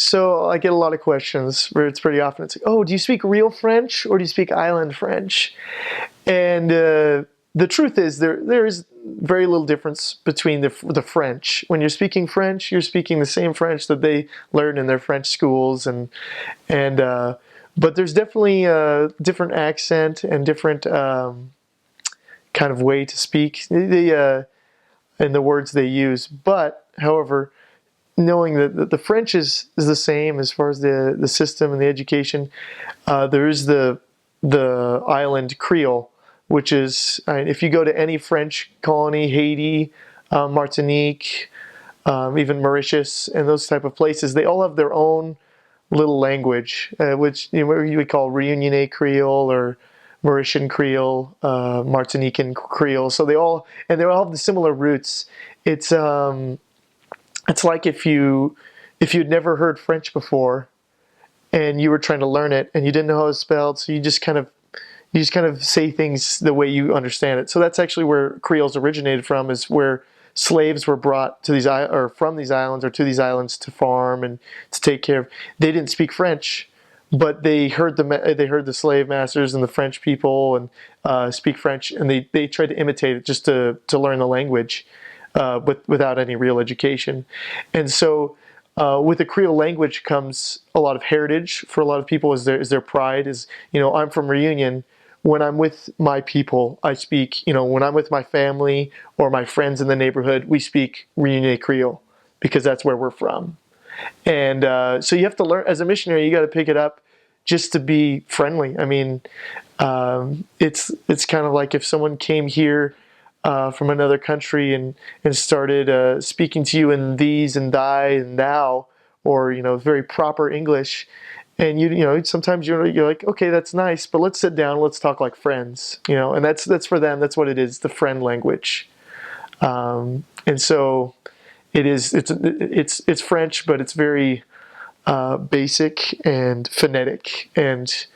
So I get a lot of questions where it's pretty often, it's like, oh, do you speak real French or do you speak island French? And the truth is there is very little difference between the French. When you're speaking French, you're speaking the same French that they learn in their French schools, and but there's definitely a different accent and different kind of way to speak and the words they use. But however, knowing that the French is the same as far as the system and the education, there is the island Creole, which is, if you go to any French colony, Haiti, Martinique, even Mauritius, and those type of places, they all have their own little language, which you would call Réunionnais Creole or Mauritian Creole, Martinican Creole. So they all have the similar roots. It's like if you'd never heard French before, and you were trying to learn it, and you didn't know how it was spelled, so you just kind of say things the way you understand it. So that's actually where Creoles originated from, is where slaves were brought to these or from these islands or to these islands to farm and to take care of. They didn't speak French, but they heard the slave masters and the French people and speak French, and they tried to imitate it just to learn the language, without any real education. And so with the Creole language comes a lot of heritage for a lot of people. Is their pride is, I'm from Reunion. When I'm with my people, I speak, when I'm with my family or my friends in the neighborhood, we speak Réunionnais Creole because that's where we're from. And so you have to learn, as a missionary, you got to pick it up just to be friendly. I mean, it's kind of like if someone came here from another country and started speaking to you in these and thy and thou, or very proper English, and sometimes you're like, okay, that's nice, but let's sit down, let's talk like friends, and that's for them, that's what it is, the friend language. And so it's French, but it's very basic and phonetic, and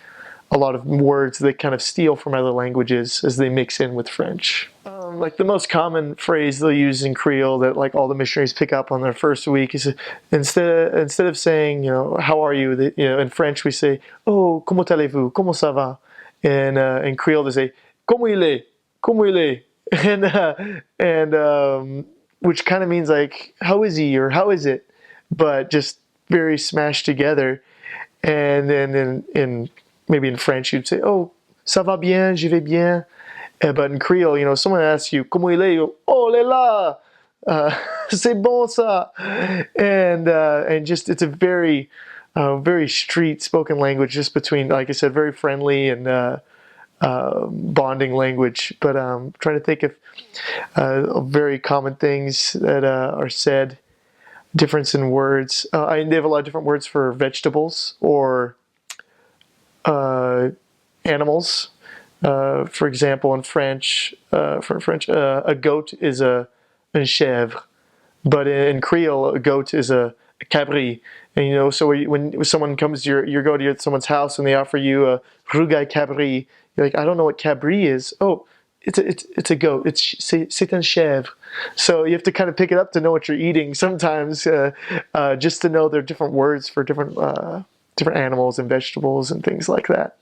a lot of words they kind of steal from other languages as they mix in with French. Like the most common phrase they'll use in Creole that like all the missionaries pick up on their first week is, instead of saying, how are you? In French we say, oh, comment allez-vous? Comment ça va? And in Creole they say, comment il est? Comment il est? And which kind of means like, how is he or how is it? But just very smashed together. And then maybe in French you'd say, oh, ça va bien, je vais bien. But in Creole, someone asks you, comment il est? You go, oh là là, c'est bon ça. And just, it's a very, very street spoken language, just between, like I said, very friendly and bonding language. But I'm trying to think of very common things that are said, difference in words. They have a lot of different words for vegetables or animals. For example, in French, a goat is un chèvre, but in Creole, a goat is a cabri. And so when someone comes to you go to someone's house and they offer you a rougail cabri, you're like, I don't know what cabri is. Oh, it's a goat. C'est un chèvre. So you have to kind of pick it up to know what you're eating sometimes, just to know there are different words for different animals and vegetables and things like that.